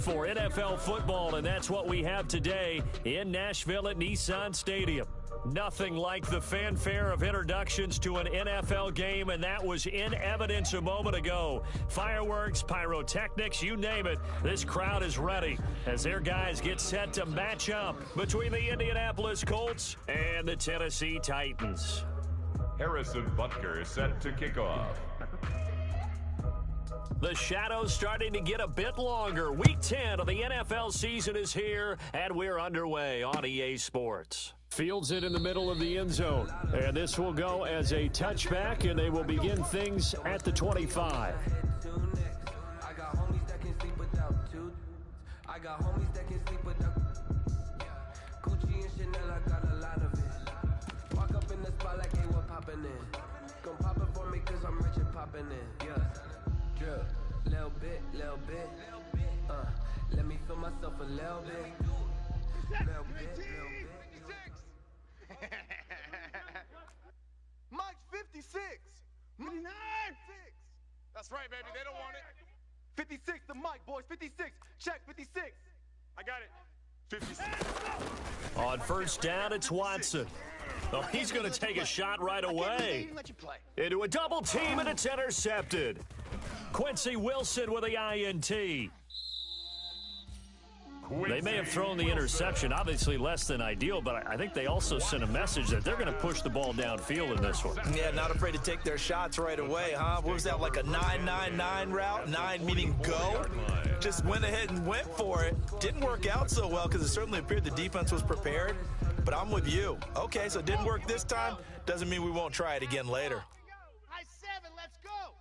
for NFL football, and that's what we have today in Nashville at Nissan Stadium. Nothing like the fanfare of introductions to an NFL game, and that was in evidence a moment ago. Fireworks, pyrotechnics, you name it. This crowd is ready as their guys get set to match up between the Indianapolis Colts and the Tennessee Titans. Harrison Butker is set to kick off. The shadow's starting to get a bit longer. Week 10 of the NFL season is here, and we're underway on EA Sports. Fields it in the middle of the end zone, and this will go as a touchback, and they will begin things at the 25. Little bit. Let me feel myself a little bit. Little bit. Mike's 56. 59. That's right, baby. They don't want it. 56 to Mike, boys. 56. Check 56. I got it. 56. On first down, it's Watson. Oh, he's going to take a shot right away. Into a double team, and it's intercepted. Quincy Wilson with the INT. They may have thrown the interception, obviously less than ideal, but I think they also sent a message that they're going to push the ball downfield in this one. Yeah, not afraid to take their shots right away, huh? What was that, like a 9-9-9 route? 9 meaning go? Just went ahead and went for it. Didn't work out so well because it certainly appeared the defense was prepared, but I'm with you. Okay, so it didn't work this time. Doesn't mean we won't try it again later. High 7, let's go.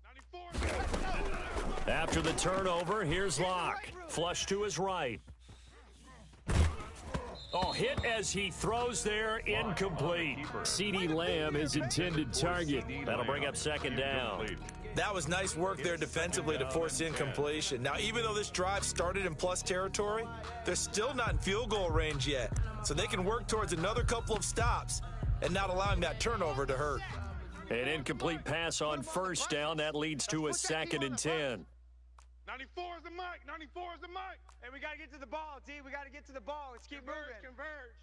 94. After the turnover, here's Locke. Flush to his right. Oh, hit as he throws there, incomplete. CeeDee Lamb, his intended target. That'll bring up second down. That was nice work there defensively to force incompletion. Now, even though this drive started in plus territory, they're still not in field goal range yet. So they can work towards another couple of stops and not allowing that turnover to hurt. An incomplete pass on first down. That leads to a 2nd and 10. 94 is the mic. 94 is the mic. Hey, we got to get to the ball, D. We got to get to the ball. Let's keep moving. Converge.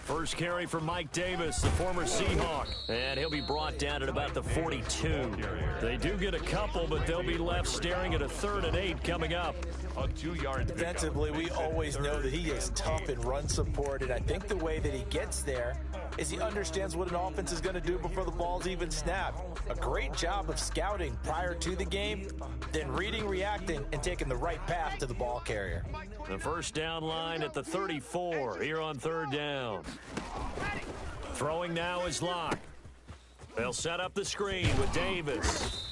First carry for Mike Davis, the former Seahawk. And he'll be brought down at about the 42. They do get a couple, but they'll be left staring at a 3rd and 8 coming up. A 2-yard Defensively, we always know that he is tough in run support, and I think the way that he gets there is he understands what an offense is going to do before the ball's even snapped. A great job of scouting prior to the game, then reading, reacting, and taking the right path to the ball carrier. The first down line at the 34 here on 3rd down. Throwing now is Locke. They'll set up the screen with Davis.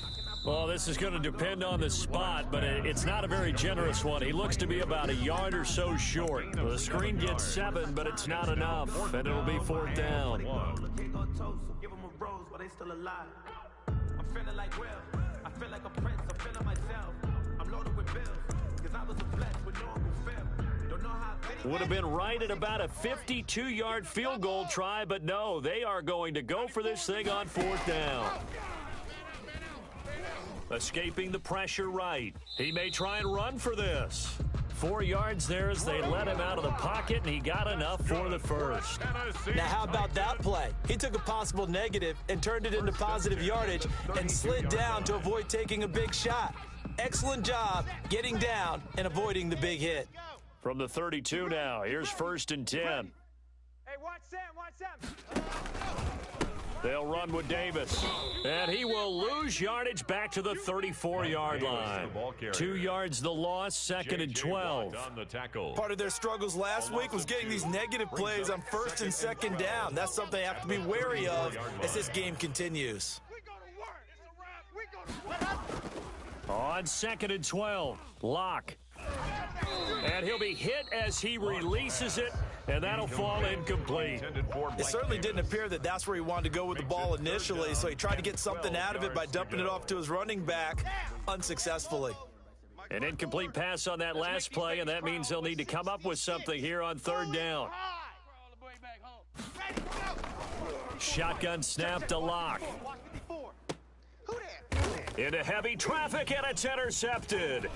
Well, this is going to depend on the spot, but it's not a very generous one. He looks to be about a yard or so short. The screen gets 7, but it's not enough, and it'll be 4th down. Give them a rose while they still alive. I'm feeling like Will. I feel like a prince. I'm feeling myself. I'm loaded with bills. Because I was a flex with no one will fail. Don't know how. Would have been right at about a 52-yard field goal try, but no, they are going to go for this thing on 4th down. Escaping the pressure right. He may try and run for this. 4 yards there as they let him out of the pocket, and he got enough for the first. Now, how about that play? He took a possible negative and turned it into positive yardage and slid down to avoid taking a big shot. Excellent job getting down and avoiding the big hit. From the 32 now, here's 1st and 10. Hey, watch Sam, watch Sam. They'll run with Davis, and he will lose yardage back to the 34-yard line. 2 yards the loss, 2nd and 12. Part of their struggles last week was getting these negative plays on 1st and 2nd down. That's something they have to be wary of as this game continues. On 2nd and 12, Locke. And he'll be hit as he releases it, and that'll fall incomplete. It certainly didn't appear that that's where he wanted to go with the ball initially, so he tried to get something out of it by dumping it off to his running back unsuccessfully. An incomplete pass on that last play, and that means they'll need to come up with something here on 3rd down. Shotgun snap to Locke. Into heavy traffic, and it's intercepted.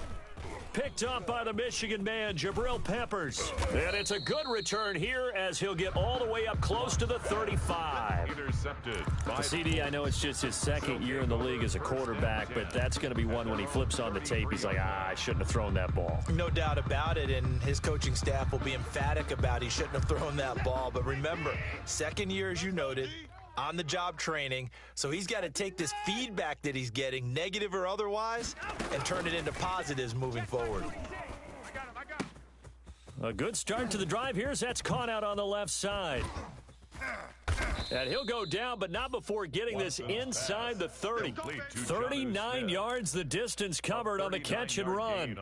Picked up by the Michigan man, Jabril Peppers. And it's a good return here as he'll get all the way up close to the 35. Intercepted. CD, I know it's just his second year in the league as a quarterback, but that's going to be one when he flips on the tape. He's like, I shouldn't have thrown that ball. No doubt about it, and his coaching staff will be emphatic about he shouldn't have thrown that ball. But remember, second year, as you noted, on-the-job training, so he's got to take this feedback that he's getting, negative or otherwise, and turn it into positives moving forward. A good start to the drive. Here's that's caught out on the left side. And he'll go down, but not before getting this inside the 30. 39 yards the distance covered on the catch and run.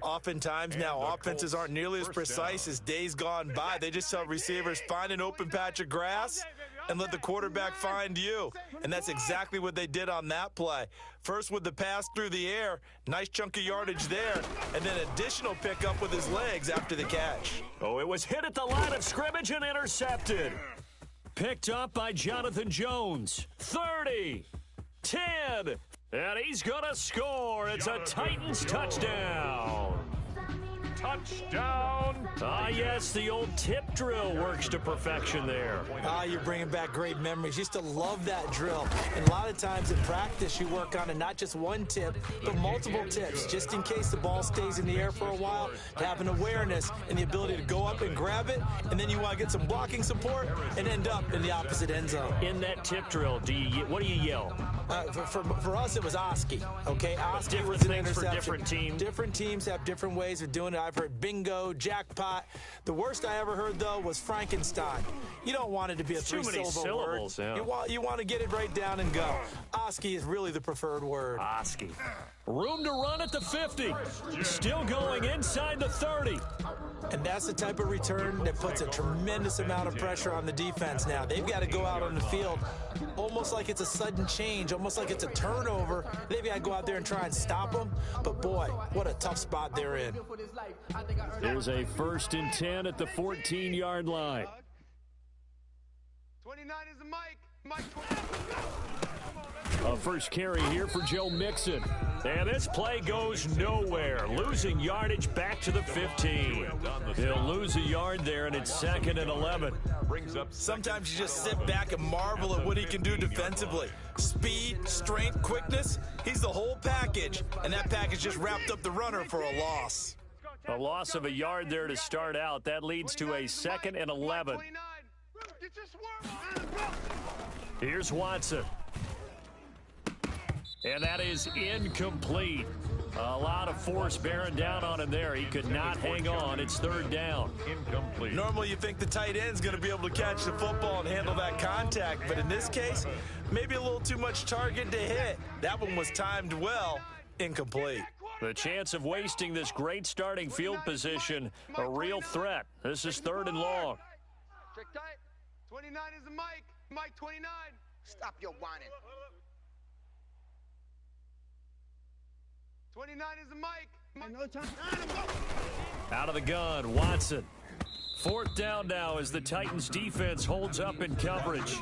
Oftentimes now offenses aren't nearly as precise as days gone by. They just tell receivers, find an open patch of grass and let the quarterback find you. And that's exactly what they did on that play. First with the pass through the air, nice chunk of yardage there, and then additional pickup with his legs after the catch. Oh, it was hit at the line of scrimmage and intercepted. Picked up by Jonathan Jones. 30, 10, and he's going to score. It's a Titans touchdown. Touchdown. Yes, the old tip drill works to perfection there. You're bringing back great memories. Used to love that drill. And a lot of times in practice, you work on it, not just one tip, but multiple tips, just in case the ball stays in the air for a while, to have an awareness and the ability to go up and grab it, and then you want to get some blocking support and end up in the opposite end zone. In that tip drill, what do you yell? For us, it was Oski. Okay, Oski was an interception. For different teams. Different teams have different ways of doing it. I've heard bingo, jackpot. The worst I ever heard, though, was Frankenstein. You don't want it to be a three-syllable word. Yeah. You want to get it right down and go. Oski is really the preferred word. Oski. Room to run at the 50. Still going inside the 30. And that's the type of return that puts a tremendous amount of pressure on the defense now. They've got to go out on the field almost like it's a sudden change, almost like it's a turnover. They've got to go out there and try and stop them. But, boy, what a tough spot they're in. There's a 1st and 10 at the 14-yard line. 29 is the mic. Mike 29. A first carry here for Joe Mixon. And this play goes nowhere. Losing yardage back to the 15. He'll lose a yard there, and it's 2nd and 11. Sometimes you just sit back and marvel at what he can do defensively. Speed, strength, quickness. He's the whole package. And that package just wrapped up the runner for a loss. A loss of a yard there to start out. That leads to a 2nd and 11. Here's Watson. And that is incomplete. A lot of force bearing down on him there. He could not hang on. It's 3rd down. Incomplete. Normally you think the tight end's going to be able to catch the football and handle that contact, but in this case, maybe a little too much target to hit. That one was timed well. Incomplete. The chance of wasting this great starting field position, a real threat. This is 3rd and long. Trick tight. 29 is the mic. Mike 29. Stop your whining. 29 is the mic. Out of the gun, Watson. 4th down now as the Titans defense holds up in coverage.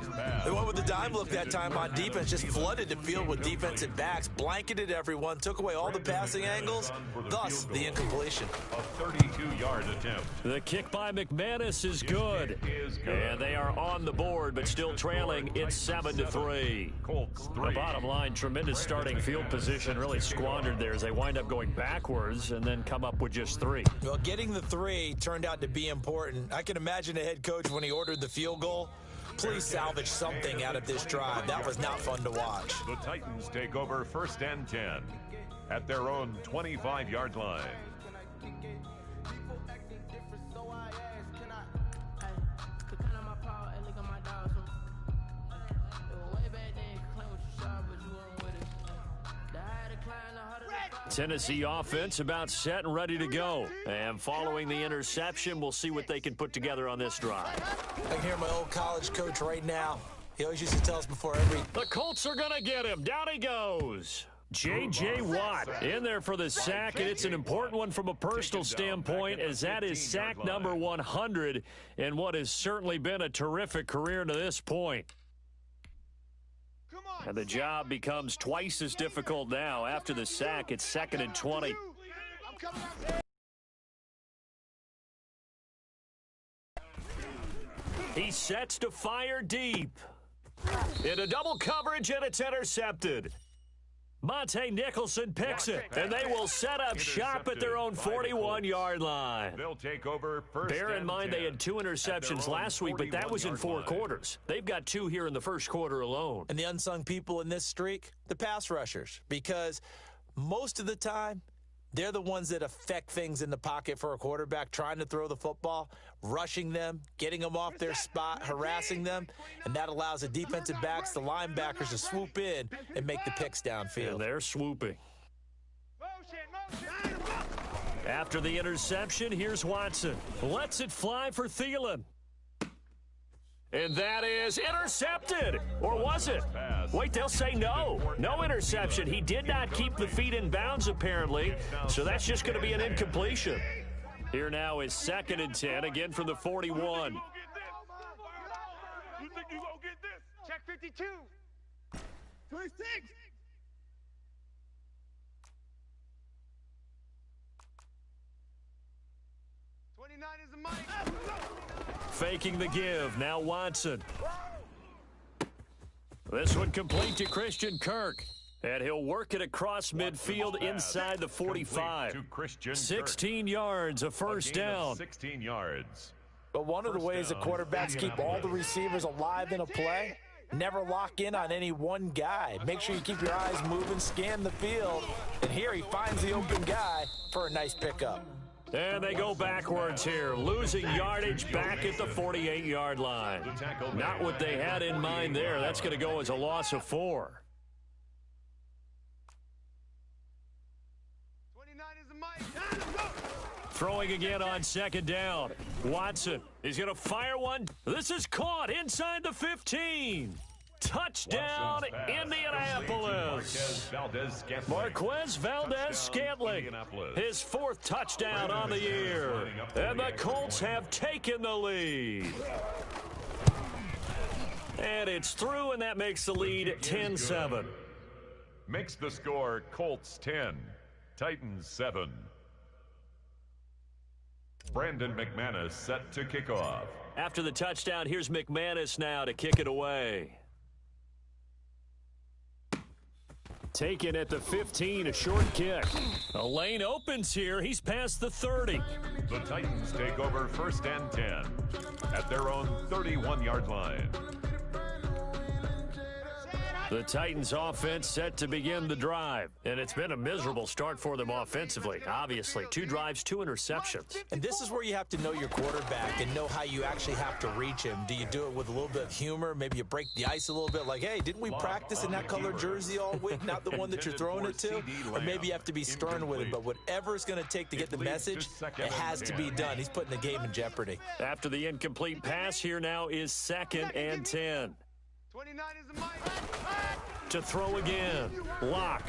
They went with the dime look that time on defense, just flooded the field with defensive backs, blanketed everyone, took away all the passing angles, thus the incompletion. A 32-yard attempt. The kick by McManus is good. And they are on the board, but still trailing. It's 7-3. Colts 3. The bottom line, tremendous starting field position, really squandered there as they wind up going backwards and then come up with just 3. Well, getting the 3 turned out to be important. I can imagine the head coach when he ordered the field goal. Please salvage something out of this drive. That was not fun to watch. The Titans take over 1st and 10 at their own 25-yard line. Tennessee offense about set and ready to go. And following the interception, we'll see what they can put together on this drive. I can hear my old college coach right now. He always used to tell us before every... The Colts are going to get him. Down he goes. J.J. Watt in there for the sack, and it's an important one from a personal standpoint, as that is sack number 100 in what has certainly been a terrific career to this point. Come And the job becomes twice as difficult now. After the sack, it's 2nd and 20. He sets to fire deep. Into double coverage, and it's intercepted. Monte Nicholson picks it, and they will set up shop at their own 41-yard line. They'll take over first. Bear in mind they had 2 interceptions last week, but that was in 4 quarters. They've got 2 here in the first quarter alone. And the unsung people in this streak, the pass rushers, because most of the time, they're the ones that affect things in the pocket for a quarterback, trying to throw the football, rushing them, getting them off their spot, harassing them, and that allows the defensive backs, the linebackers to swoop in and make the picks downfield. And they're swooping. After the interception, here's Watson. Lets it fly for Thielen. And that is intercepted. Or was it? Wait, they'll say no. No interception. He did not keep the feet in bounds, apparently. So that's just going to be an incompletion. Here now is 2nd and 10, again from the 41. You think you gonna get this? Check 52. 26. Is a mic. Faking the give. Now Watson. This one complete to Christian Kirk. And he'll work it across midfield inside the 45. 16 yards, a first down. 16 yards. But one of the ways the quarterbacks keep all the receivers alive in a play, never lock in on any one guy. Make sure you keep your eyes moving, scan the field. And here he finds the open guy for a nice pickup. And they go backwards here, losing yardage back at the 48-yard line. Not what they had in mind there. That's going to go as a loss of 4. 29 is a mic. Throwing again on 2nd down. Watson is going to fire one. This is caught inside the 15. Touchdown, Indianapolis. Marquez Valdez-Scantling, his 4th touchdown on the year. And the Colts have taken the lead. And it's through, and that makes the lead 10-7. Makes the score Colts 10, Titans 7. Brandon McManus set to kick off. After the touchdown, here's McManus now to kick it away. Taken at the 15, a short kick. A lane opens here. He's past the 30. The Titans take over 1st and 10 at their own 31-yard line. The Titans offense set to begin the drive. And it's been a miserable start for them offensively, obviously. 2 drives, 2 interceptions. And this is where you have to know your quarterback and know how you actually have to reach him. Do you do it with a little bit of humor? Maybe you break the ice a little bit like, hey, didn't we practice in that colored jersey all week, not the one that you're throwing it to? Or maybe you have to be stern with him. But whatever it's going to take to get the message, it has to be done. He's putting the game in jeopardy. After the incomplete pass, here now is 2nd and 10. 29 is a mic. To throw again. Locke.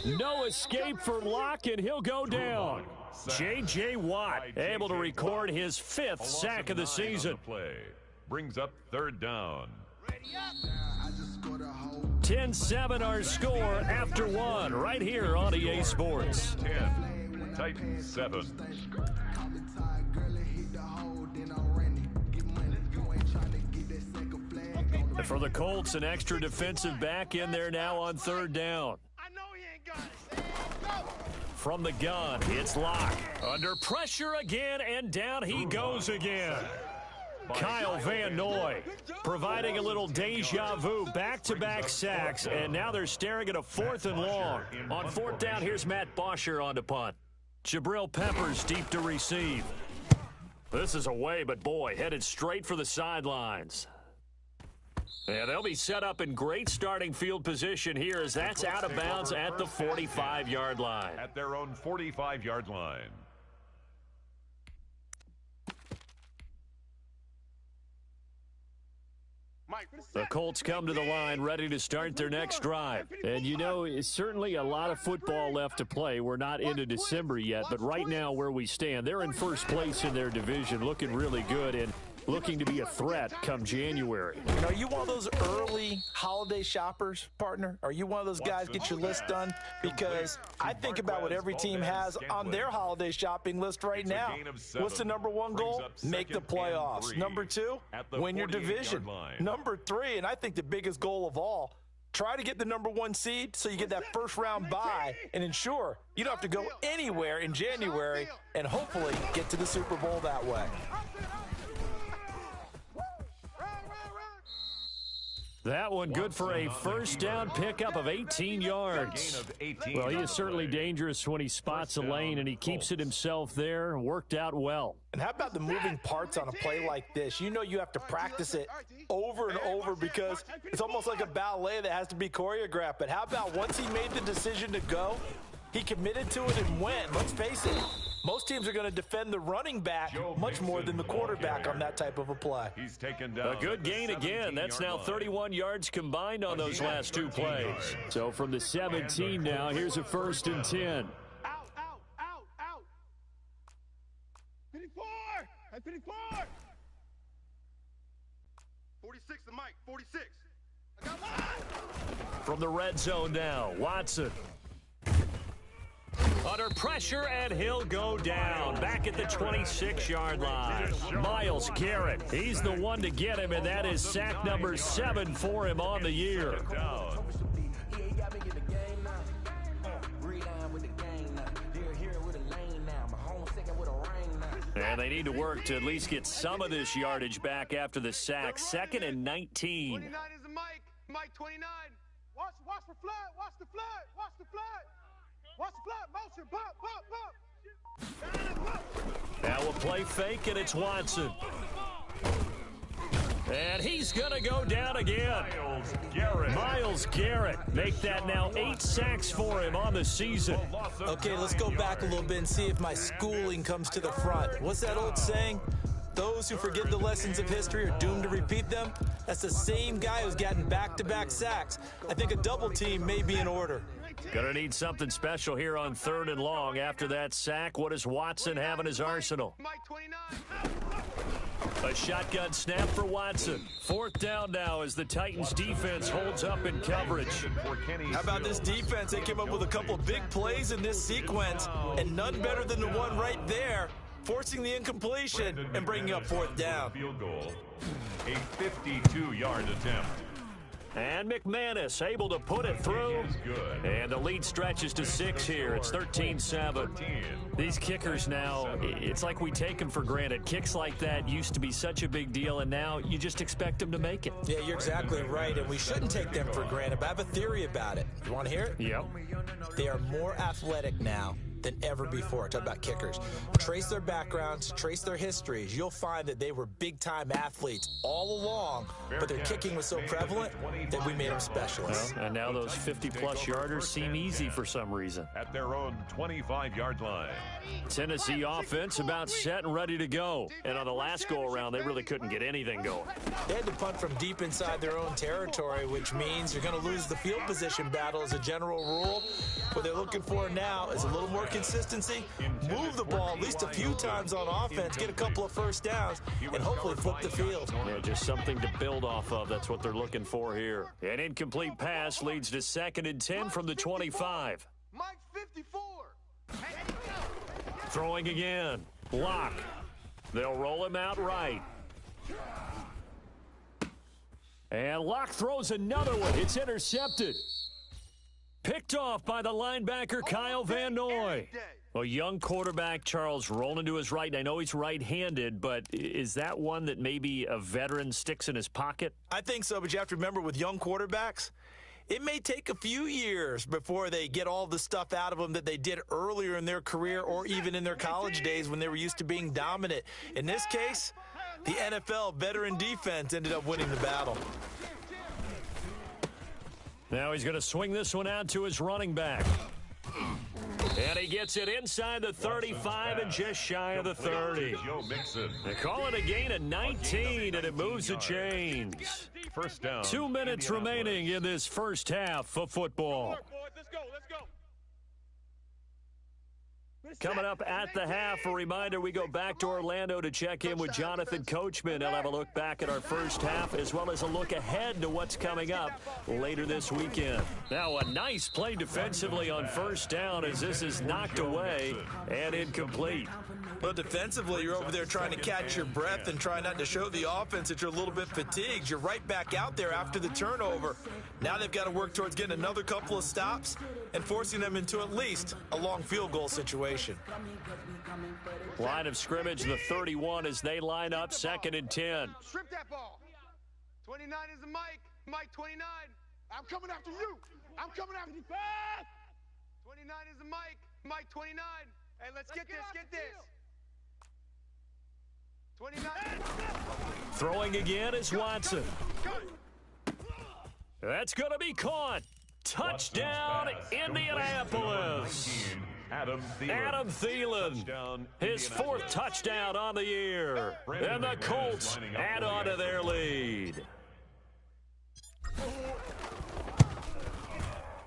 No escape for Locke, and he'll go down. J.J. Watt able to record his 5th sack of the season. Brings up 3rd down. 10-7 our score after 1 right here on EA Sports. 10, Titans 7. For the Colts, an extra defensive back in there now on 3rd down. I know he ain't got it. From the gun, it's Locke. Under pressure again, and down he goes again. Kyle Van Noy providing a little deja vu, back-to-back sacks, and now they're staring at a 4th and long. On 4th down, here's Matt Bosher on to punt. Jabril Peppers deep to receive. This is away, but boy, headed straight for the sidelines. And they'll be set up in great starting field position here as that's out of bounds at the 45-yard line. At their own 45-yard line. The Colts come to the line ready to start their next drive. And, you know, it's certainly a lot of football left to play. We're not into December yet, but right now where we stand, they're in first place in their division, looking really good. And looking to be a threat come January. Are you one of those early holiday shoppers, partner? Are you one of those guys get your list done? Because I think about what every team has on their holiday shopping list right now. What's the number one goal? Make the playoffs. Number two, win your division. Number three, and I think the biggest goal of all, try to get the number one seed so you get that first round bye and ensure you don't have to go anywhere in January and hopefully get to the Super Bowl that way. That one good for a first down pickup of 18 yards. Well, he is certainly dangerous when he spots a lane, and he keeps it himself there. Worked out well. And how about the moving parts on a play like this? You know you have to practice it over and over because it's almost like a ballet that has to be choreographed. But how about once he made the decision to go, he committed to it and went. Let's face it, most teams are going to defend the running back much more than the quarterback on that type of a play. He's taken down a good gain again. That's now 31 yards combined on those last two plays. So from the 17 now, here's a 1st and 10. Out. 54. 46 to Mike. 46. I got one. From the red zone now, Watson. Under pressure, and he'll go down. Back at the 26-yard line. Myles Garrett, he's the one to get him, and that is sack number 7 for him on the year. And they need to work to at least get some of this yardage back after the sack. 2nd and 19. 29 is the Mike. Mike 29. Watch the flood. Watch the flood. Watch the flood. Watch the flood. Motion. Bop. Now we'll play fake, and it's Watson. And he's going to go down again. Myles Garrett. Make that now 8 sacks for him on the season. Okay, let's go back a little bit and see if my schooling comes to the front. What's that old saying? Those who forget the lessons of history are doomed to repeat them. That's the same guy who's gotten back-to-back sacks. I think a double team may be in order. Gonna need something special here on 3rd and long. After that sack, what does Watson have in his arsenal? Mike 29. A shotgun snap for Watson. 4th down now as the Titans defense holds up in coverage. How about this defense? They came up with a couple big plays in this sequence, and none better than the one right there, forcing the incompletion and bringing up 4th down. Field goal, a 52-yard attempt. And McManus able to put it through. And the lead stretches to 6 here. It's 13-7. These kickers now, it's like we take them for granted. Kicks like that used to be such a big deal, and now you just expect them to make it. Yeah, you're exactly right, and we shouldn't take them for granted, but I have a theory about it. You want to hear it? Yep. They are more athletic now than ever before. Talk about kickers. Trace their backgrounds, trace their histories. You'll find that they were big-time athletes all along, but their kicking was so prevalent that we made them specialists. Well, and now those 50-plus yarders seem easy for some reason. At their own 25-yard line. Tennessee offense about set and ready to go. And on the last go-around, they really couldn't get anything going. They had to punt from deep inside their own territory, which means you're going to lose the field position battle as a general rule. What they're looking for now is a little more consistency, move the ball at least a few times on offense, get a couple of first downs, and hopefully flip the field. Yeah, just something to build off of. That's what they're looking for here. An incomplete pass leads to 2nd and 10 from the 25. Mike 54. Throwing again. Lock. They'll roll him out right. And Lock throws another one. It's intercepted. Picked off by the linebacker, Kyle Van Noy. A young quarterback, Charles, rolling to his right. I know he's right-handed, but is that one that maybe a veteran sticks in his pocket? I think so, but you have to remember with young quarterbacks, it may take a few years before they get all the stuff out of them that they did earlier in their career or even in their college days when they were used to being dominant. In this case, the NFL veteran defense ended up winning the battle. Now he's going to swing this one out to his running back. And he gets it inside the 35 and just shy of the 30. They call it a gain of 19, and it moves the chains. First down. 2 minutes remaining in this first half of football. Let's go. Coming up at the half, a reminder, we go back to Orlando to check in with Jonathan Coachman. He'll have a look back at our first half as well as a look ahead to what's coming up later this weekend. Now, a nice play defensively on first down as this is knocked away and incomplete. Well, defensively, you're over there trying to catch your breath and try not to show the offense that you're a little bit fatigued. You're right back out there after the turnover. Now they've got to work towards getting another couple of stops and forcing them into at least a long field goal situation. Line of scrimmage, the 31 as they line up, 2nd and 10. Strip that ball. 29 is the Mike. Mike 29. I'm coming after you. I'm coming after you. 29 is the Mike. Mike 29. Hey, let's get this. Get this. 29. Throwing again is Watson. That's going to be caught. Touchdown, Indianapolis. Adam Thielen, his 4th touchdown on the year. And the Colts add on to their lead.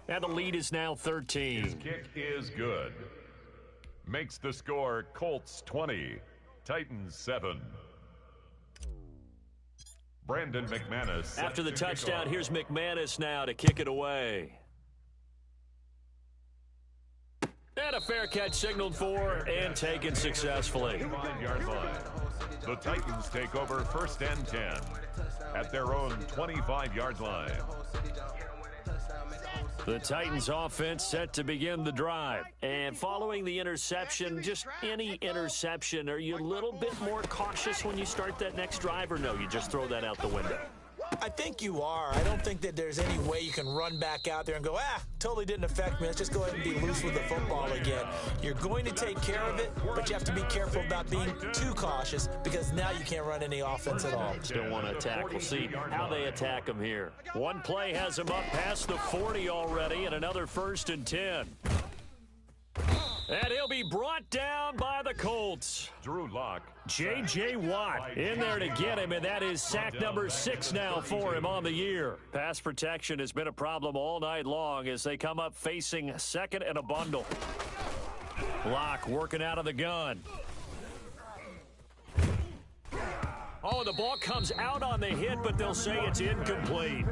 And the lead is now 13. His kick is good. Makes the score Colts 20, Titans 7. Brandon McManus. After the touchdown, here's McManus now to kick it away. And a fair catch signaled for and taken successfully. 5-yard line. The Titans take over 1st and 10 at their own 25-yard line. The Titans offense set to begin the drive. And following the interception, just any interception, are you a little bit more cautious when you start that next drive, or no, you just throw that out the window? I think you are. I don't think that there's any way you can run back out there and go, totally didn't affect me. Let's just go ahead and be loose with the football again. You're going to take care of it, but you have to be careful about being too cautious because now you can't run any offense at all. Still want to attack. We'll see how they attack them here. One play has them up past the 40 already, and another 1st and 10. And he'll be brought down by the Colts. Drew Lock. J.J. Watt in there to get him, and that is sack number 6 now for him on the year. Pass protection has been a problem all night long as they come up facing 2nd and a bundle. Lock working out of the gun. Oh, the ball comes out on the hit, but they'll say it's incomplete.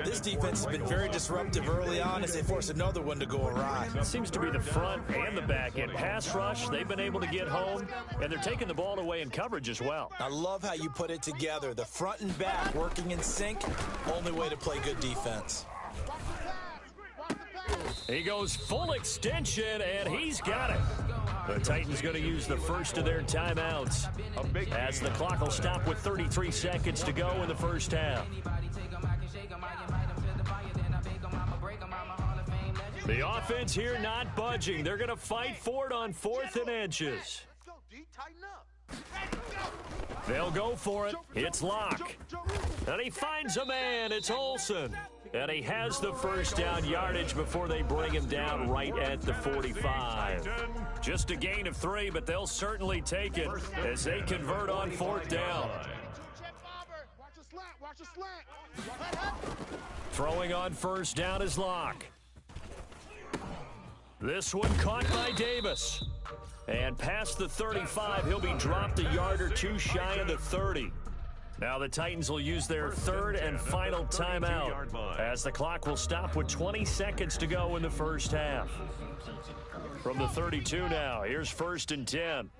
This defense has been very disruptive early on as they force another one to go awry. It seems to be the front and the back end. Pass rush, they've been able to get home, and they're taking the ball away in coverage as well. I love how you put it together. The front and back working in sync, only way to play good defense. He goes full extension, and he's got it. The Titans going to use the first of their timeouts as the clock will stop with 33 seconds to go in the first half. The offense here not budging. They're going to fight for it on 4th and inches. They'll go for it. It's Lock. And he finds a man. It's Olsen. And he has the first down yardage before they bring him down right at the 45. Just a gain of 3, but they'll certainly take it as they convert on 4th down. Throwing on first down is Lock. This one caught by Davis. And past the 35, he'll be dropped a yard or 2 shy of the 30. Now the Titans will use their 3rd and final timeout as the clock will stop with 20 seconds to go in the first half. From the 32 now, here's 1st and 10.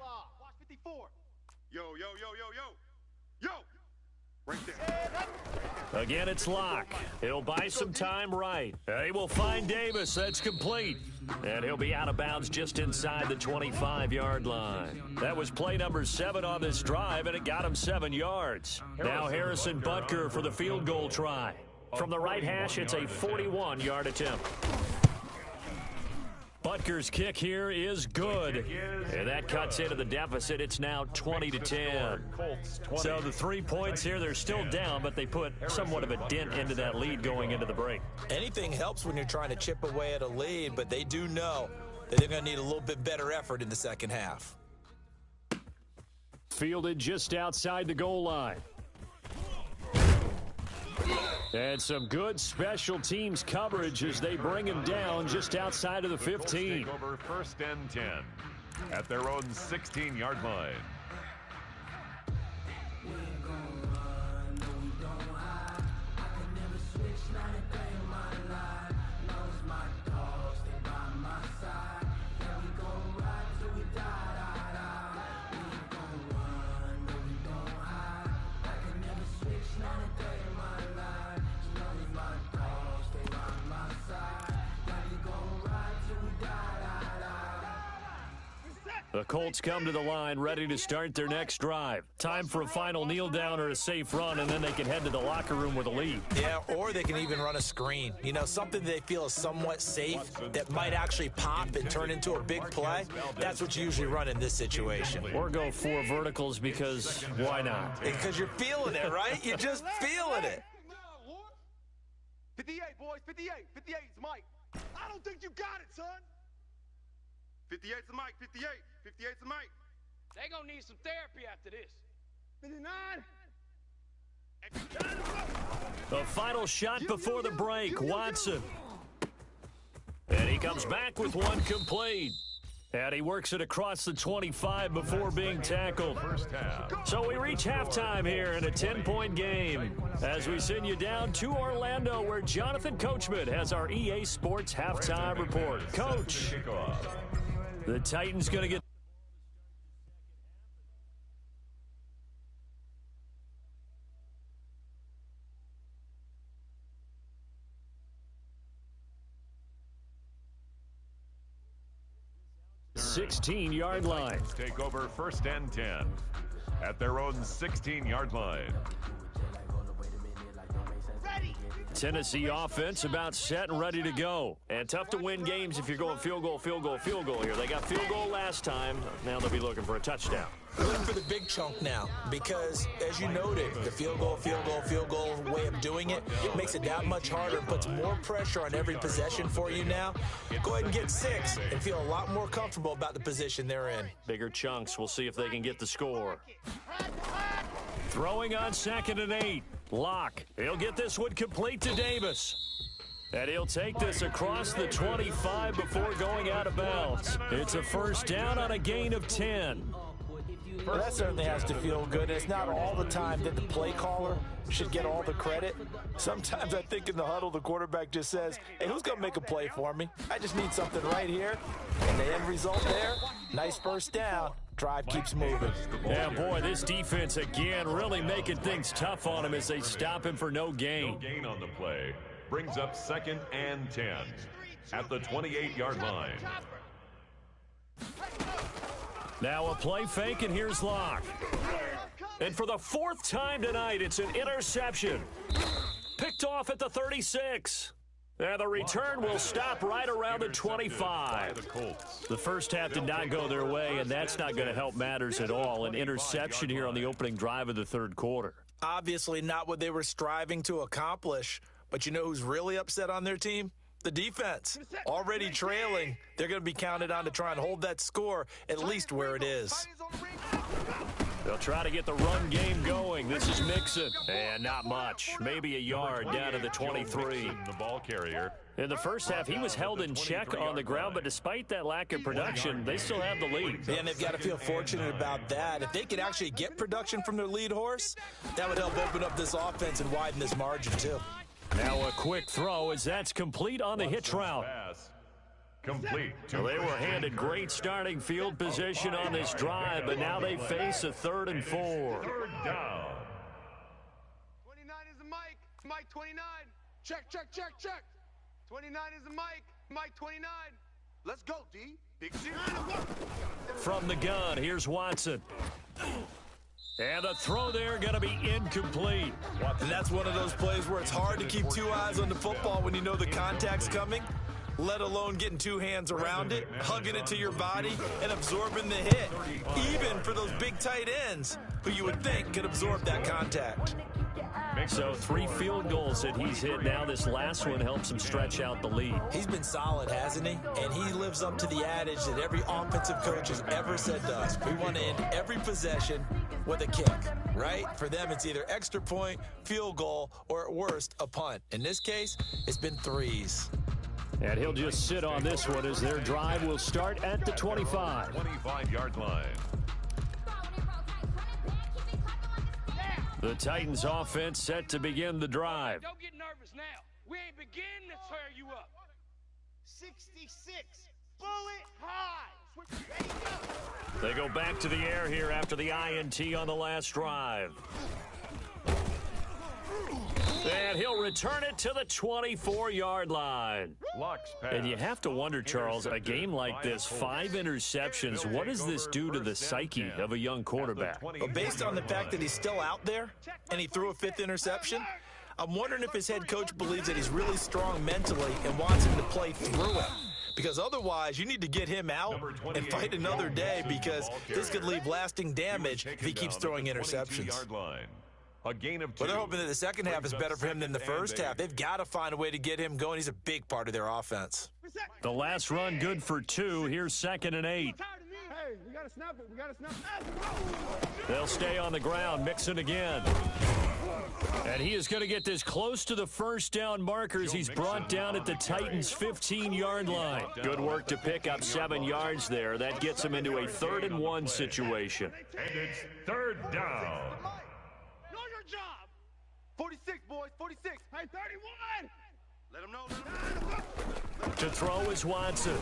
Yo. Right there. Again, it's Lock. He'll buy some time right. He will find Davis. That's complete. And he'll be out of bounds just inside the 25-yard line. That was play number 7 on this drive, and it got him 7 yards. Now Harrison Butker for the field goal try. From the right hash, it's a 41-yard attempt. Butker's kick here is good. And that cuts into the deficit. It's now 20-10. So the 3 points here, they're still down, but they put somewhat of a dent into that lead going into the break. Anything helps when you're trying to chip away at a lead, but they do know that they're going to need a little bit better effort in the second half. Fielded just outside the goal line. And some good special teams coverage as they bring him down just outside of the 15. Over 1st and 10. at their own 16-yard line. The Colts come to the line ready to start their next drive. Time for a final kneel down or a safe run, and then they can head to the locker room with a lead. Yeah, or they can even run a screen. You know, something they feel is somewhat safe that might actually pop and turn into a big play. That's what you usually run in this situation. Or go 4 verticals because why not? Because you're feeling it, right? You're just feeling it. 58, boys, 58. 58 is Mike. I don't think you got it, son. 58's a Mike, 58. 58's a Mike. They gonna need some therapy after this. 59. The final shot before the break, Watson. And he comes back with one complete. And he works it across the 25 before being tackled. So we reach halftime here in a 10-point game as we send you down to Orlando, where Jonathan Coachman has our EA Sports halftime report. Coach, the Titans going to get... ...16-yard line. Take over 1st and 10 at their own 16-yard line. Tennessee offense about set and ready to go. And tough to win games if you're going field goal, field goal, field goal here. They got field goal last time. Now they'll be looking for a touchdown. Looking for the big chunk now because, as you noted, the field goal way of doing it makes it that much harder and puts more pressure on every possession for you now. Go ahead and get 6 and feel a lot more comfortable about the position they're in. Bigger chunks. We'll see if they can get the score. Throwing on 2nd and 8. Locke. He'll get this one complete to Davis. And he'll take this across the 25 before going out of bounds. It's a first down on a gain of 10. Well, that certainly has to feel good. It's not all the time that the play caller should get all the credit. Sometimes I think in the huddle, the quarterback just says, hey, who's going to make a play for me? I just need something right here. And the end result there, nice first down. Drive keeps moving. Yeah, boy, this defense again really making things tough on him as they stop him for no gain. No gain on the play. Brings up 2nd and 10 at the 28-yard line. Now a play fake, and here's Locke. And for the 4th time tonight, it's an interception. Picked off at the 36. And the return will stop right around the 25. The first half did not go their way, and that's not going to help matters at all. An interception here on the opening drive of the 3rd quarter. Obviously not what they were striving to accomplish. But you know who's really upset on their team? The defense. Already trailing. They're going to be counted on to try and hold that score at least where it is. They'll try to get the run game going. This is Mixon. And not much. Maybe a yard down to the 23. The ball carrier. In the first half, he was held in check on the ground, but despite that lack of production, they still have the lead. Yeah, and they've got to feel fortunate about that. If they could actually get production from their lead horse, that would help open up this offense and widen this margin, too. Now a quick throw as that's complete on the hitch route. Complete. So they were handed great starting field position on this drive, but now they face a 3rd and 4. 3rd down. 29 is a Mike. Mike 29. Check, check, check, check. 29 is a Mike. Mike 29. Let's go, D. Big C. From the gun, here's Watson. And the throw there going to be incomplete. And that's one of those plays where it's hard to keep 2 eyes on the football when you know the contact's coming, let alone getting 2 hands around it, hugging it to your body, and absorbing the hit. Even for those big tight ends who you would think could absorb that contact. So 3 field goals that he's hit now. This last one helps him stretch out the lead. He's been solid, hasn't he? And he lives up to the adage that every offensive coach has ever said to us. We want to end every possession with a kick, right? For them, it's either extra point, field goal, or at worst, a punt. In this case, it's been 3s. And he'll just sit on this one as their drive will start at the 25. 25-yard line. The Titans offense set to begin the drive. Don't get nervous now. We ain't beginning to tear you up. 66. Bullet high. There you go. They go back to the air here after the INT on the last drive. And he'll return it to the 24-yard line. And you have to wonder, Charles, a game like this, 5 interceptions, what does this do to the psyche of a young quarterback? Well, based on the fact that he's still out there and he threw a 5th interception, I'm wondering if his head coach believes that he's really strong mentally and wants him to play through it. Because otherwise, you need to get him out and fight another day, because this could leave lasting damage if he keeps throwing interceptions. A gain of 2. But they're hoping that the second half is better for him than the first half. They've got to find a way to get him going. He's a big part of their offense. The last run good for 2. Here's 2nd and 8. Hey, we got to snap it. We got to snap it. They'll stay on the ground, mixing again. And he is going to get this close to the first down markers. He's brought down at the Titans' 15-yard line. Good work to pick up 7 yards there. That gets him into a 3rd and 1 situation. And it's 3rd down. Job. 46, boys, 46. Hey, 31. Let him know. To throw is Watson.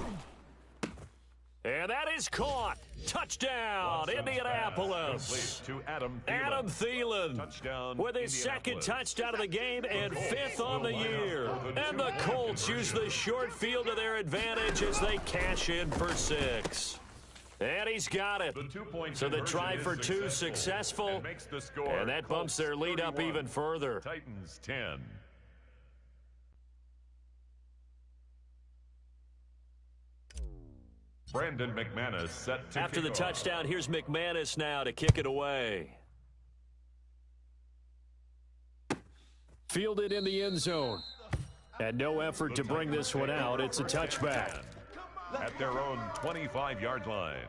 And that is caught. Touchdown, Indianapolis. To Adam Thielen touchdown, with his 2nd touchdown of the game and 5th on the year. And the Colts use the short field to their advantage as they cash in for 6. And he's got it. So the try for 2 successful, and that bumps their lead up even further. Titans 10. Brandon McManus set to After the kick touchdown, off. here's McManus now to kick it away. Fielded in the end zone. And no effort to bring this one out. It's a touchback. At their own 25-yard line.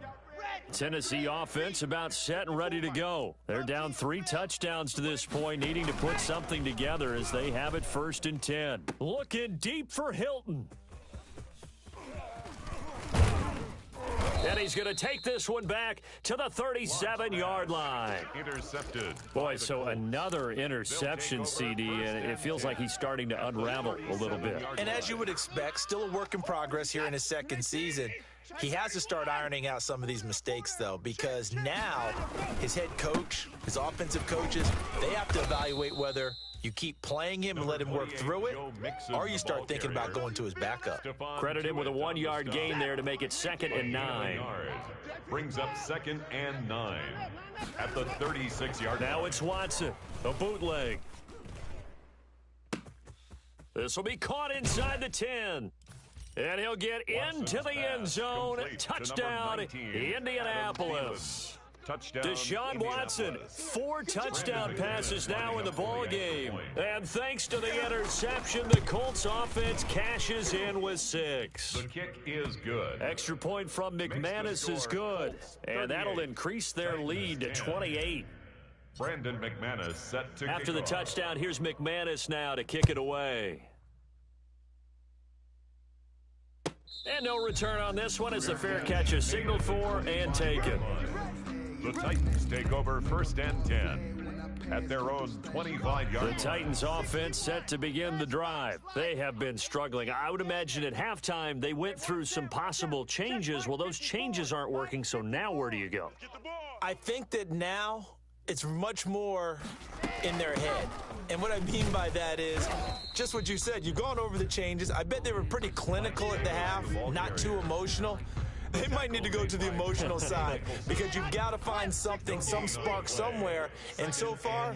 Tennessee offense about set and ready to go. They're down 3 touchdowns to this point, needing to put something together as they have it 1st and 10. Looking deep for Hilton. And he's going to take this one back to the 37-yard line. Intercepted. Boy, so another interception, CD, and it feels like he's starting to unravel a little bit. And as you would expect, still a work in progress here in his 2nd season. He has to start ironing out some of these mistakes, though, because now his head coach, his offensive coaches, they have to evaluate whether you keep playing him and let him work through it, or you start thinking about going to his backup. Credit him with a 1-yard gain there to make it 2nd and 9. Brings up 2nd and 9 at the 36-yard line. Now it's Watson, a bootleg. This will be caught inside the 10. And he'll get into the end zone. Touchdown, Indianapolis. Deshaun Watson, 4 touchdown passes now in the ball game. And thanks to the interception, the Colts offense cashes in with 6. The kick is good. Extra point from McManus is good. And that'll increase their lead to 28. Brandon McManus set to After the kick off. touchdown, here's McManus now to kick it away. And no return on this one as the fair catch is signaled for and taken. The Titans take over 1st and 10 at their own 25-yard. The Titans offense set to begin the drive. They have been struggling. I would imagine at halftime they went through some possible changes. Well, those changes aren't working, so now where do you go? I think that now it's much more in their head. And what I mean by that is just what you said. You've gone over the changes. I bet they were pretty clinical at the half, not too emotional. They might need to go to the emotional side because you've got to find something, some spark somewhere. And so far,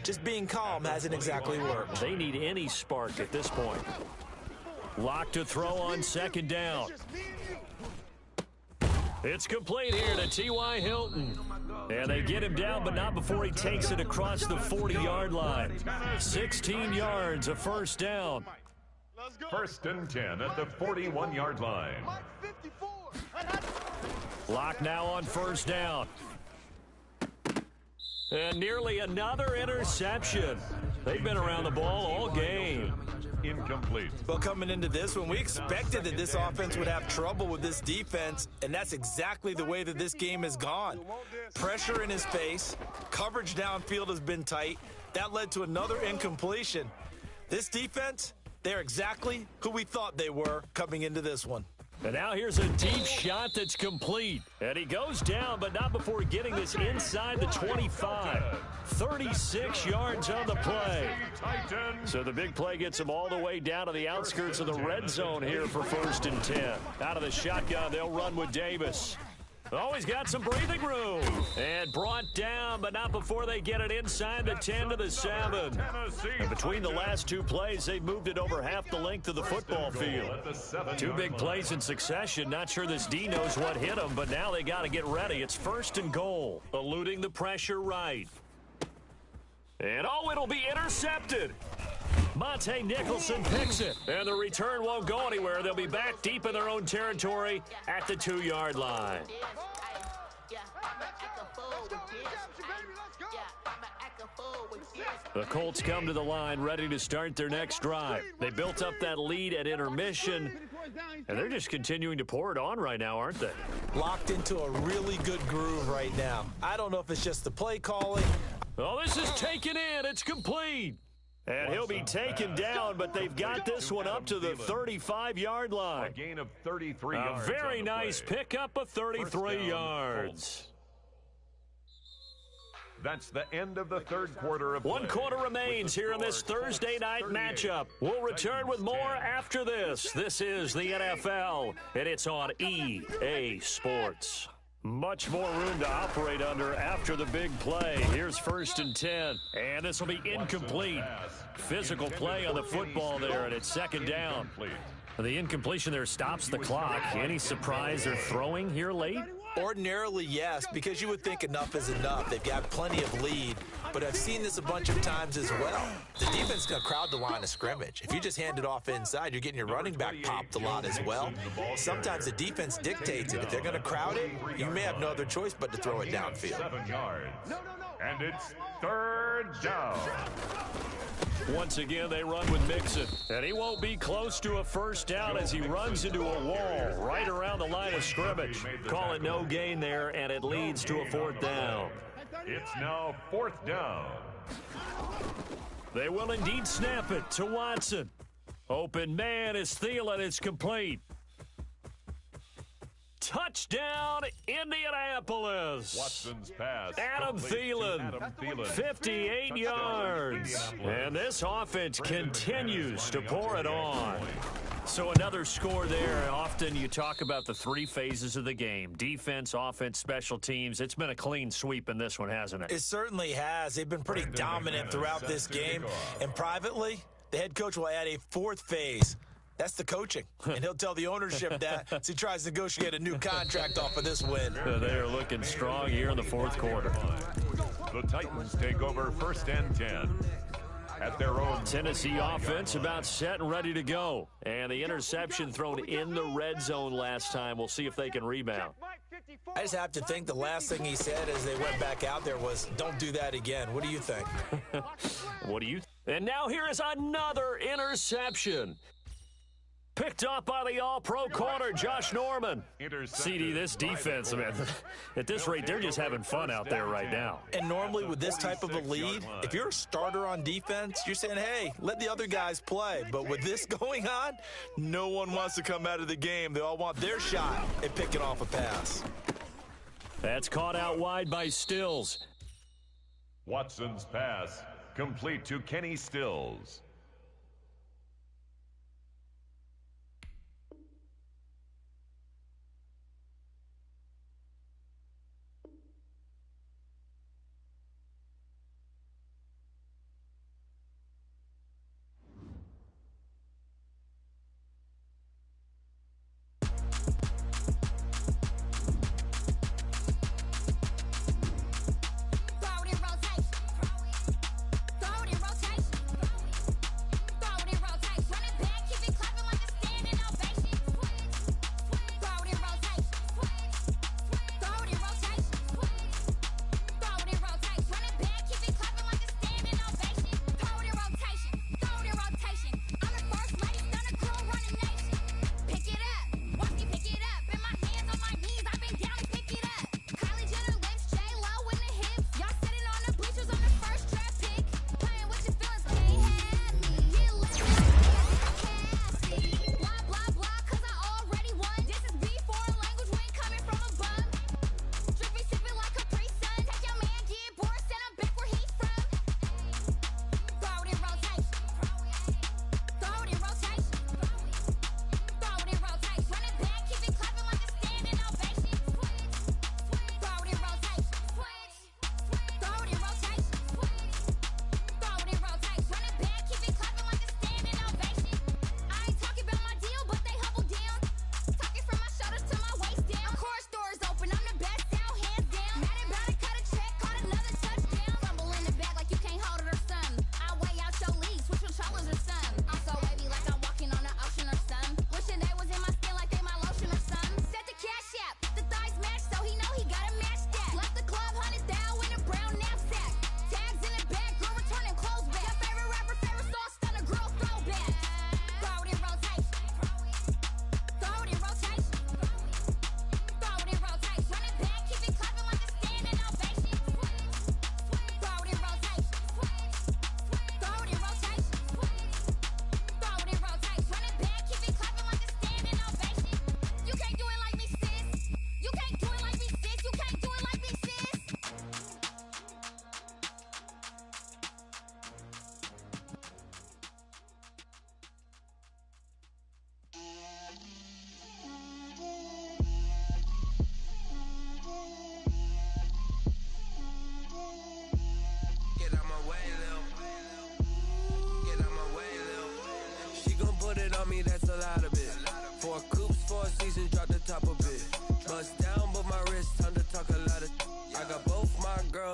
just being calm hasn't exactly worked. They need any spark at this point. Lock to throw on 2nd down. It's complete here to T.Y. Hilton. And they get him down, but not before he takes it across the 40-yard line. 16 yards, a 1st down. 1st and 10 at the 41-yard line. Lock now on 1st down. And nearly another interception. They've been around the ball all game. incomplete. Well, coming into this one, we expected that this offense would have trouble with this defense, and that's exactly the way that this game has gone. Pressure in his face, coverage downfield has been tight. That led to another incompletion. This defense, they're exactly who we thought they were coming into this one. And now here's a deep shot that's complete. And he goes down, but not before getting this inside the 25. 36 yards on the play. So the big play gets him all the way down to the outskirts of the red zone here for 1st and 10. Out of the shotgun, they'll run with Davis. Oh, he's got some breathing room. And brought down, but not before they get it inside the 10 to the 7. And between the last two plays, they've moved it over half the length of the football field. Two big plays in succession. Not sure this D knows what hit him, but now they got to get ready. It's 1st and goal. Eluding the pressure right. And it'll be intercepted. Monte Nicholson picks it, and the return won't go anywhere. They'll be back deep in their own territory at the 2-yard line. The Colts come to the line ready to start their next drive. They built up that lead at intermission, and they're just continuing to pour it on right now, aren't they? Locked into a really good groove right now. I don't know if it's just the play calling. Oh, this is taken in. It's complete. And he'll be taken down, but they've got this one up to the 35-yard line. A gain of 33 yards. A very nice pickup of 33 yards. That's the end of the third quarter of play. 1 quarter remains here in this Thursday night matchup. We'll return with more after this. This is the NFL, and it's on EA Sports. Much more room to operate under after the big play. Here's 1st and 10, and this will be incomplete. Physical play on the football there, and it's 2nd down. The incompletion there stops the clock. Any surprise they're throwing here late? Ordinarily, yes, because you would think enough is enough. They've got plenty of lead, but I've seen this a bunch of times as well. The defense is going to crowd the line of scrimmage. If you just hand it off inside, you're getting your running back popped a lot as well. Sometimes the defense dictates it. If they're going to crowd it, you may have no other choice but to throw it downfield. 7 yards. And it's 3rd down. Once again, they run with Mixon. And he won't be close to a 1st down as he runs into a wall right around the line of scrimmage. Call it no gain there, and it leads to a 4th down. It's now 4th down. They will indeed snap it to Watson. Open man is Thielen. It's complete. Touchdown, Indianapolis. Watson's pass. Adam Thielen, 58 yards. And this offense continues to pour it on. So another score there. Often you talk about the 3 phases of the game. Defense, offense, special teams. It's been a clean sweep in this one, hasn't it? It certainly has. They've been pretty dominant throughout this game. And privately, the head coach will add a 4th phase. That's the coaching, and he'll tell the ownership that as he tries to negotiate a new contract off of this win. They are looking strong here in the 4th quarter. The Titans take over 1st and 10 at their own. Tennessee offense about set and ready to go. And the interception thrown in the red zone last time. We'll see if they can rebound. I just have to think the last thing he said as they went back out there was, don't do that again. What do you think? What do you And now here is another interception. Picked up by the all-pro corner, Josh Norman. CD, this defense, man, at this rate, they're just having fun out there right now. And normally with this type of a lead, if you're a starter on defense, you're saying, hey, let the other guys play. But with this going on, no one wants to come out of the game. They all want their shot at picking off a pass. That's caught out wide by Stills. Watson's pass complete to Kenny Stills.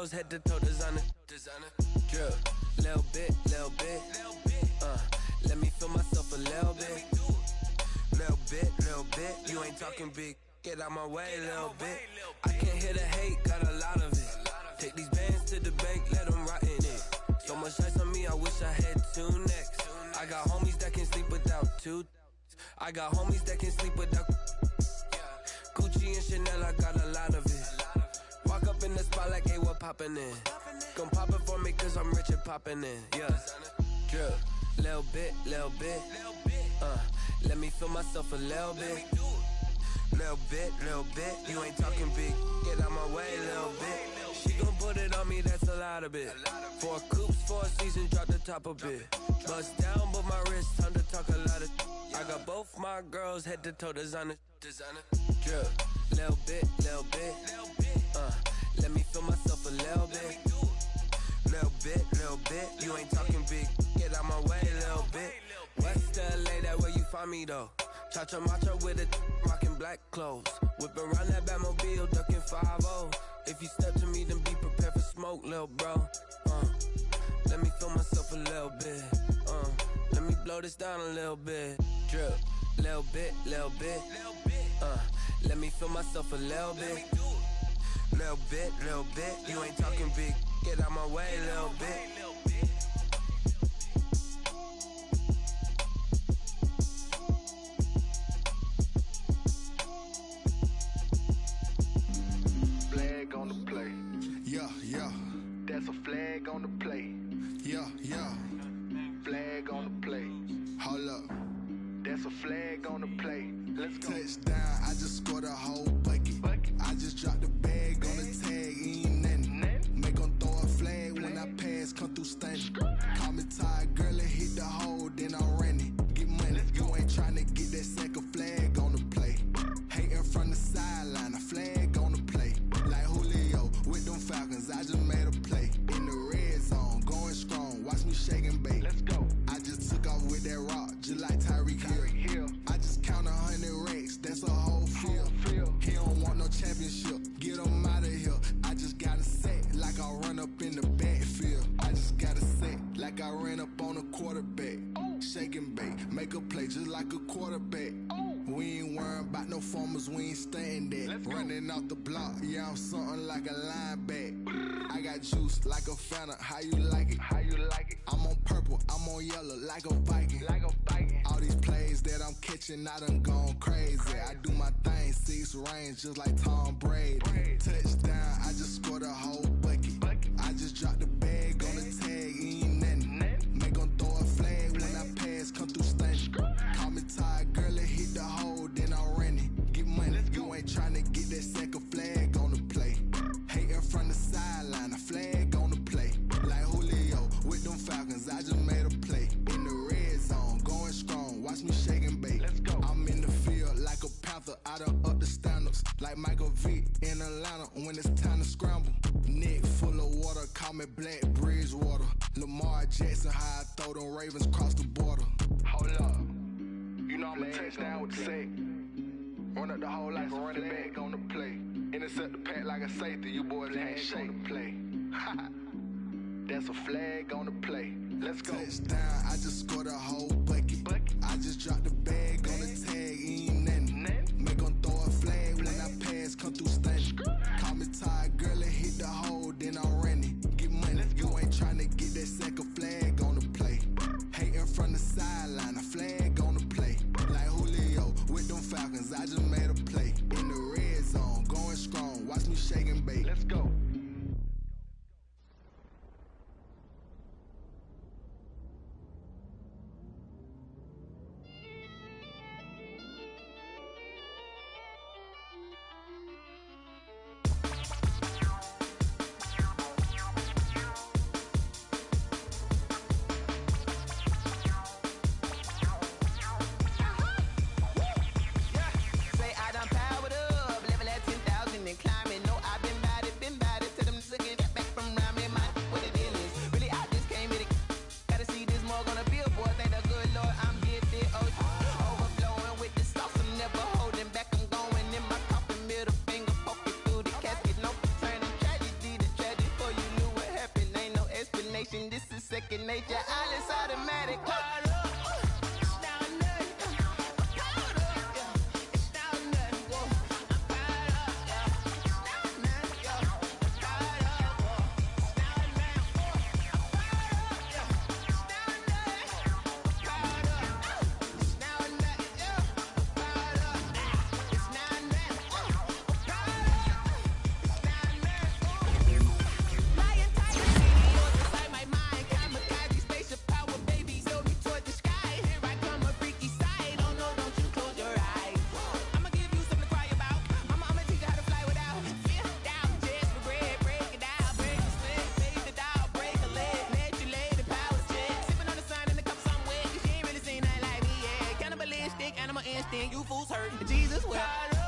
girls head to toe designer. Drip, little bit. Let me feel myself a little bit. Little bit. You ain't talking big. Get out my way, little bit. I can't hear the hate, got a lot of it. Take these bands to the bank, let them rot in it. So much ice on me, I wish I had two necks. I got homies that can sleep without two. I got homies that can sleep without Gucci and Chanel, I got a lot of it. Walk up in the spot like, hey, what poppin' in? Gon' pop it for me cause I'm rich and poppin' in. Yeah, drip, little bit. Let me feel myself a little bit. Little bit. You ain't talking big. Get out my way, little bit. She gon' put it on me, that's a lot of it. 4 coops, 4 seasons, drop the top a bit. Bust down, but my wrist, time to talk a lot of. I got both my girls head to toe designer. Drip, little bit. Let me feel myself a little bit. Little bit. You ain't talking big. Get out my way, little bit. West LA, that where you find me though. Cha-cha matcha with a rockin' black clothes. Whip around that Batmobile, ducking 5-0. If you step to me, then be prepared for smoke, lil' bro. Let me feel myself a little bit. Let me blow this down a little bit. Drip, little bit. Let me feel myself a little bit. Little bit. You ain't talking big. Get out my way, little bit. Flag on the play. Yeah. That's a flag on the play. Yeah. Flag on the play. Hold up. That's a flag on the play. Let's go. Touchdown, I just scored a whole bucket. I just dropped the bag on the tag, ain't nothing. Make 'em throw a flag when I pass, come through stunning. Call me tired, girl, and hit the hole, then I'm running. Get money, you ain't tryna get that second flag on the play. Hating from the sideline, a flag on the play. Like Julio with them Falcons, I just made a play. In the red zone, going strong, watch me shake and bake. Let's go. I just took off with that rock, just like Tyreek Hill. I just count 100 racks, that's a whole field. He don't want no championship, get him out of here. I just got a set, like I run up in the backfield. I just got a set, like I ran up on a quarterback. Shake and bake, make a play just like a quarterback. We ain't worrying about no formers, we ain't staying there. Running off the block, yeah, I'm something like a linebacker. I got juice like a Fanta, how you like it? I'm on purple, I'm on yellow, like a Viking. All these plays that I'm catching, I done gone crazy. I do my thing, 6 range, just like Tom Brady. Touchdown, I just scored a whole bucket. I just dropped the bag on the tag, ain't nothing. Make 'em throw a flag when I pass, come through stunning. Call me tired, girl, and hit the hole, then I'm running. Get money, you ain't tryna get that second flag on the play. Hating from the sideline, a flag on the play. Like Julio with them Falcons, I just made a play. In the red zone, going strong, watch me shake and bake. Let's go. I'm in the field like a Panther, I done up the standards. Like Michael Vick in Atlanta when it's time to scramble. Neck full of water, call me Black Bridgewater. Lamar Jackson, how I throw them Ravens cross the border. Hold up. You know I'm a touchdown with the sack. Run up the hole like a running back on the play. Intercept the pack like a safety, you boys ain't shake the play. That's a flag on the play. Let's go. Touchdown, I just scored a whole bucket. I just dropped the bag on the tag, ain't nothing. Make 'em throw a flag when I pass, come through stunning. Call me tired, girl, and hit the hole, then I'm running. Get money, you ain't tryna get that second flag on the play. Hating from the sideline, a flag on the play. Like Julio with them Falcons, I just made a play. In the red zone, going strong, watch me shake and bake. Let's go. second nature. All is automatic. You fools hurt. Jesus will.